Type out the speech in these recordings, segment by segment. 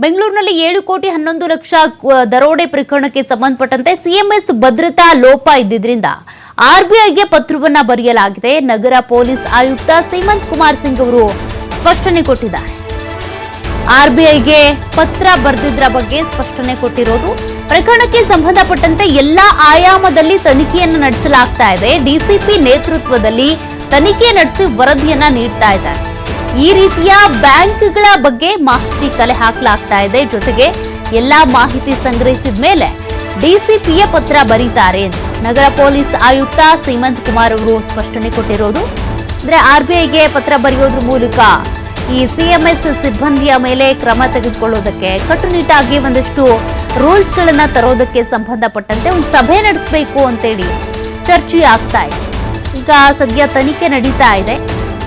ಬೆಂಗಳೂರಿನಲ್ಲಿ 7 ಕೋಟಿ 11 ಲಕ್ಷ ದರೋಡೆ ಪ್ರಕರಣಕ್ಕೆ ಸಂಬಂಧಪಟ್ಟಂತೆ ಸಿಎಂಎಸ್ ಭದ್ರತಾ ಲೋಪ ಇದ್ದಿದ್ದರಿಂದ ಆರ್ಬಿಐಗೆ ಪತ್ರವನ್ನ ಬರೆಯಲಾಗಿದೆ. ನಗರ ಪೊಲೀಸ್ ಆಯುಕ್ತ ಸೀಮಂತ್ ಕುಮಾರ್ ಸಿಂಗ್ ಅವರು ಸ್ಪಷ್ಟನೆ ಕೊಟ್ಟಿದ್ದಾರೆ. ಆರ್ಬಿಐಗೆ ಪತ್ರ ಬರೆದಿದ್ದರ ಬಗ್ಗೆ ಸ್ಪಷ್ಟನೆ ಕೊಟ್ಟಿರೋದು. ಪ್ರಕರಣಕ್ಕೆ ಸಂಬಂಧಪಟ್ಟಂತೆ ಎಲ್ಲಾ ಆಯಾಮದಲ್ಲಿ ತನಿಖೆಯನ್ನು ನಡೆಸಲಾಗ್ತಾ ಇದೆ. ಡಿಸಿಪಿ ನೇತೃತ್ವದಲ್ಲಿ ತನಿಖೆ ನಡೆಸಿ ವರದಿಯನ್ನ ನೀಡ್ತಾ ಇದ್ದಾರೆ. ಈ ರೀತಿಯ ಬ್ಯಾಂಕ್ಗಳ ಬಗ್ಗೆ ಮಾಹಿತಿ ಕಲೆ ಹಾಕಲಾಗ್ತಾ ಇದೆ. ಜೊತೆಗೆ ಎಲ್ಲಾ ಮಾಹಿತಿ ಸಂಗ್ರಹಿಸಿದ ಮೇಲೆ ಡಿಸಿಪಿಯ ಪತ್ರ ಬರೀತಾರೆ ಎಂದು ನಗರ ಪೊಲೀಸ್ ಆಯುಕ್ತ ಸೀಮಂತ್ ಕುಮಾರ್ ಅವರು ಸ್ಪಷ್ಟನೆ ಕೊಟ್ಟಿರೋದು. ಅಂದ್ರೆ ಆರ್ಬಿಐಗೆ ಪತ್ರ ಬರೆಯೋದ್ರ ಮೂಲಕ ಈ ಸಿಎಂಎಸ್ ಸಿಬ್ಬಂದಿಯ ಮೇಲೆ ಕ್ರಮ ತೆಗೆದುಕೊಳ್ಳೋದಕ್ಕೆ ಕಟ್ಟುನಿಟ್ಟಾಗಿ ಒಂದಷ್ಟು ರೂಲ್ಸ್ಗಳನ್ನ ತರೋದಕ್ಕೆ ಸಂಬಂಧಪಟ್ಟಂತೆ ಒಂದು ಸಭೆ ನಡೆಸಬೇಕು ಅಂತೇಳಿ ಚರ್ಚೆ ಆಗ್ತಾ ಇದೆ. ಈಗ ಸದ್ಯ ತನಿಖೆ ನಡೀತಾ ಇದೆ.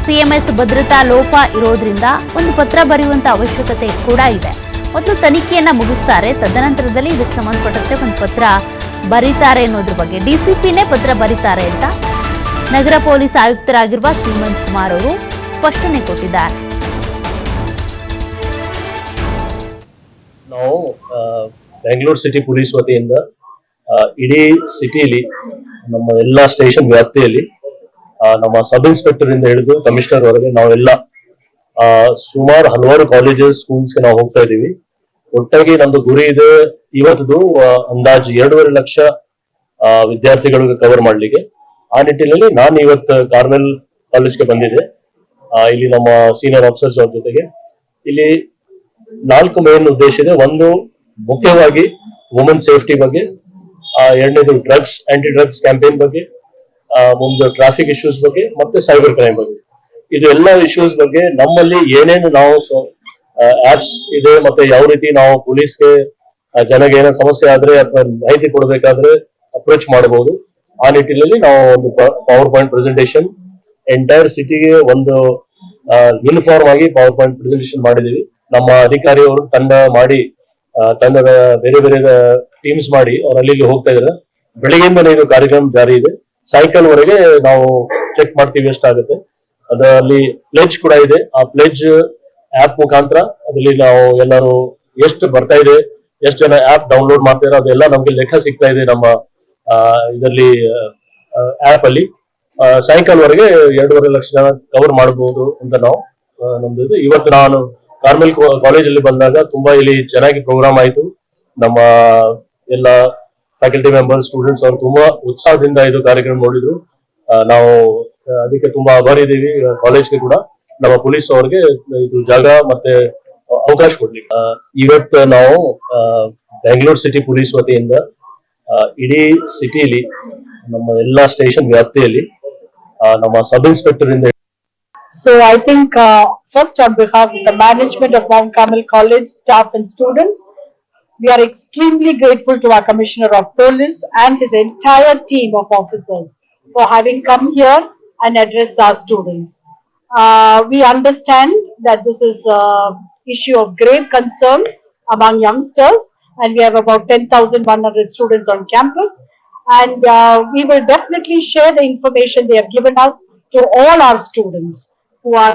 ಸಿಎಂಎಸ್ ಭದ್ರತಾ ಲೋಪ ಇರೋದ್ರಿಂದ ಒಂದು ಪತ್ರ ಬರೆಯುವಂತ ಅವಶ್ಯಕತೆ ಕೂಡ ಇದೆ. ಮೊದಲು ತನಿಖೆಯನ್ನ ಮುಗಿಸ್ತಾರೆ, ತದನಂತರದಲ್ಲಿ ಇದಕ್ಕೆ ಸಂಬಂಧಪಟ್ಟಂತೆ ಒಂದು ಪತ್ರ ಬರೀತಾರೆ ಅನ್ನೋದ್ರ ಬಗ್ಗೆ ಡಿಸಿಪಿನೇ ಪತ್ರ ಬರೀತಾರೆ ಅಂತ ನಗರ ಪೊಲೀಸ್ ಆಯುಕ್ತರಾಗಿರುವ ಸೀಮಂತ್ ಕುಮಾರ್ ಅವರು ಸ್ಪಷ್ಟನೆ ಕೊಟ್ಟಿದ್ದಾರೆ. ನಾವು ಬೆಂಗಳೂರು ಸಿಟಿ ಪೊಲೀಸ್ ವತಿಯಿಂದ ಇಡೀ ಸಿಟಿಯಲ್ಲಿ ನಮ್ಮ ಎಲ್ಲಾ ಸ್ಟೇಷನ್ ವ್ಯಾಪ್ತಿಯಲ್ಲಿ ನಮ್ಮ ಸಬ್ ಇನ್ಸ್ಪೆಕ್ಟರ್ ಇಂದ ಹಿಡಿದು ಕಮಿಷನರ್ ವರೆಗೆ ನಾವೆಲ್ಲ ಸುಮಾರು ಹಲವಾರು ಕಾಲೇಜಸ್ ಸ್ಕೂಲ್ಸ್ಗೆ ನಾವು ಹೋಗ್ತಾ ಇದೀವಿ. ಒಟ್ಟಾಗಿ ನಮ್ದು ಗುರಿ ಇದೆ ಇವತ್ತು ಅಂದಾಜು 2.5 ಲಕ್ಷ ವಿದ್ಯಾರ್ಥಿಗಳಿಗೆ ಕವರ್ ಮಾಡ್ಲಿಕ್ಕೆ. ಆ ನಿಟ್ಟಿನಲ್ಲಿ ನಾನು ಇವತ್ತು ಕಾರ್ಮೆಲ್ ಕಾಲೇಜ್ಗೆ ಬಂದಿದ್ದೆ. ಇಲ್ಲಿ ನಮ್ಮ ಸೀನಿಯರ್ ಆಫೀಸರ್ಸ್ ಅವ್ರ ಜೊತೆಗೆ ಇಲ್ಲಿ 4 ಮೇನ್ ಉದ್ದೇಶ ಇದೆ. ಒಂದು ಮುಖ್ಯವಾಗಿ ವುಮೆನ್ ಸೇಫ್ಟಿ ಬಗ್ಗೆ, ಎರಡನೇದು ಆಂಟಿ ಡ್ರಗ್ಸ್ ಕ್ಯಾಂಪೇನ್ ಬಗ್ಗೆ, ಮುಂದೆ ಟ್ರಾಫಿಕ್ ಇಶ್ಯೂಸ್ ಬಗ್ಗೆ, ಮತ್ತೆ ಸೈಬರ್ ಕ್ರೈಮ್ ಬಗ್ಗೆ. ಇದು ಎಲ್ಲ ಇಶ್ಯೂಸ್ ಬಗ್ಗೆ ನಮ್ಮಲ್ಲಿ ಏನೇನು ನಾವು ಆಪ್ಸ್ ಇದೆ, ಮತ್ತೆ ಯಾವ ರೀತಿ ನಾವು ಪೊಲೀಸ್ಗೆ ಜನಗೆ ಏನೋ ಸಮಸ್ಯೆ ಆದ್ರೆ ಅಥವಾ ಮಾಹಿತಿ ಕೊಡಬೇಕಾದ್ರೆ ಅಪ್ರೋಚ್ ಮಾಡಬಹುದು. ಆ ನಿಟ್ಟಿನಲ್ಲಿ ನಾವು ಒಂದು ಪವರ್ ಪಾಯಿಂಟ್ ಪ್ರೆಸೆಂಟೇಶನ್ ಎಂಟೈರ್ ಸಿಟಿಗೆ ಒಂದು ಯೂನಿಫಾರ್ಮ್ ಆಗಿ ಪವರ್ ಪಾಯಿಂಟ್ ಪ್ರೆಸೆಂಟೇಶನ್ ಮಾಡಿದೀವಿ. ನಮ್ಮ ಅಧಿಕಾರಿಯವರು ತಂಡದ ಬೇರೆ ಬೇರೆ ಟೀಮ್ಸ್ ಮಾಡಿ ಅವ್ರು ಅಲ್ಲಿ ಹೋಗ್ತಾ ಇದ್ದಾರೆ. ಬೆಳಿಗ್ಗೆಯಿಂದಲೇ ಇದು ಕಾರ್ಯಕ್ರಮ ಜಾರಿ ಇದೆ. ಸಾಯಂಕಾಲ ವರೆಗೆ ನಾವು ಚೆಕ್ ಮಾಡ್ತೀವಿ ಎಷ್ಟಾಗುತ್ತೆ. ಅದರಲ್ಲಿ ಪ್ಲೇಜ್ ಕೂಡ ಇದೆ. ಆ ಪ್ಲೇಜ್ ಆಪ್ ಮುಖಾಂತರ ಅದರಲ್ಲಿ ನಾವು ಎಲ್ಲರೂ ಎಷ್ಟು ಬರ್ತಾ ಇದೆ, ಎಷ್ಟು ಜನ ಆಪ್ ಡೌನ್ಲೋಡ್ ಮಾಡ್ತಾರೆ, ಅದೆಲ್ಲ ನಮ್ಗೆ ಲೆಕ್ಕ ಸಿಗ್ತಾ ಇದೆ ನಮ್ಮ ಇದರಲ್ಲಿ ಆಪ್ ಅಲ್ಲಿ. ಸಾಯಂಕಾಲವರೆಗೆ 2.5 ಲಕ್ಷ ಜನ ಕವರ್ ಮಾಡಬಹುದು ಅಂತ ನಾವು ನಮ್ದು. ಇವತ್ತು ನಾನು ಕಾರ್ಮೆಲ್ ಕಾಲೇಜಲ್ಲಿ ಬಂದಾಗ ತುಂಬಾ ಇಲ್ಲಿ ಚೆನ್ನಾಗಿ ಪ್ರೋಗ್ರಾಮ್ ಆಯ್ತು. ನಮ್ಮ ಎಲ್ಲ ಫ್ಯಾಕಲ್ಟಿ ಮೆಂಬರ್ಸ್, ಸ್ಟೂಡೆಂಟ್ಸ್ ಅವರು ತುಂಬಾ ಉತ್ಸಾಹದಿಂದ ಇದು ಕಾರ್ಯಕ್ರಮ ನೋಡಿದ್ರು. ನಾವು ಅದಕ್ಕೆ ತುಂಬಾ ಆಭಾರಿ ಇದ್ದೀವಿ. ಕಾಲೇಜ್ಗೆ ಕೂಡ ನಮ್ಮ ಪೊಲೀಸ್ ಅವರಿಗೆ ಇದು ಜಾಗ ಮತ್ತೆ ಅವಕಾಶ ಕೊಡ್ಲಿಕ್ಕೆ. ಇವತ್ತು ನಾವು ಬೆಂಗಳೂರು ಸಿಟಿ ಪೊಲೀಸ್ ವತಿಯಿಂದ ಇಡೀ ಸಿಟಿಲಿ ನಮ್ಮ ಎಲ್ಲಾ ಸ್ಟೇಷನ್ ವ್ಯಾಪ್ತಿಯಲ್ಲಿ ನಮ್ಮ ಸಬ್ ಇನ್ಸ್ಪೆಕ್ಟರ್ ಇಂದ. So I think first on behalf of the management of Mount Carmel College staff and students, we are extremely grateful to our Commissioner of Police and his entire team of officers for having come here and address our students. We understand that this is an issue of great concern among youngsters, and we have about 10,100 students on campus, and we will definitely share the information they have given us to all our students who are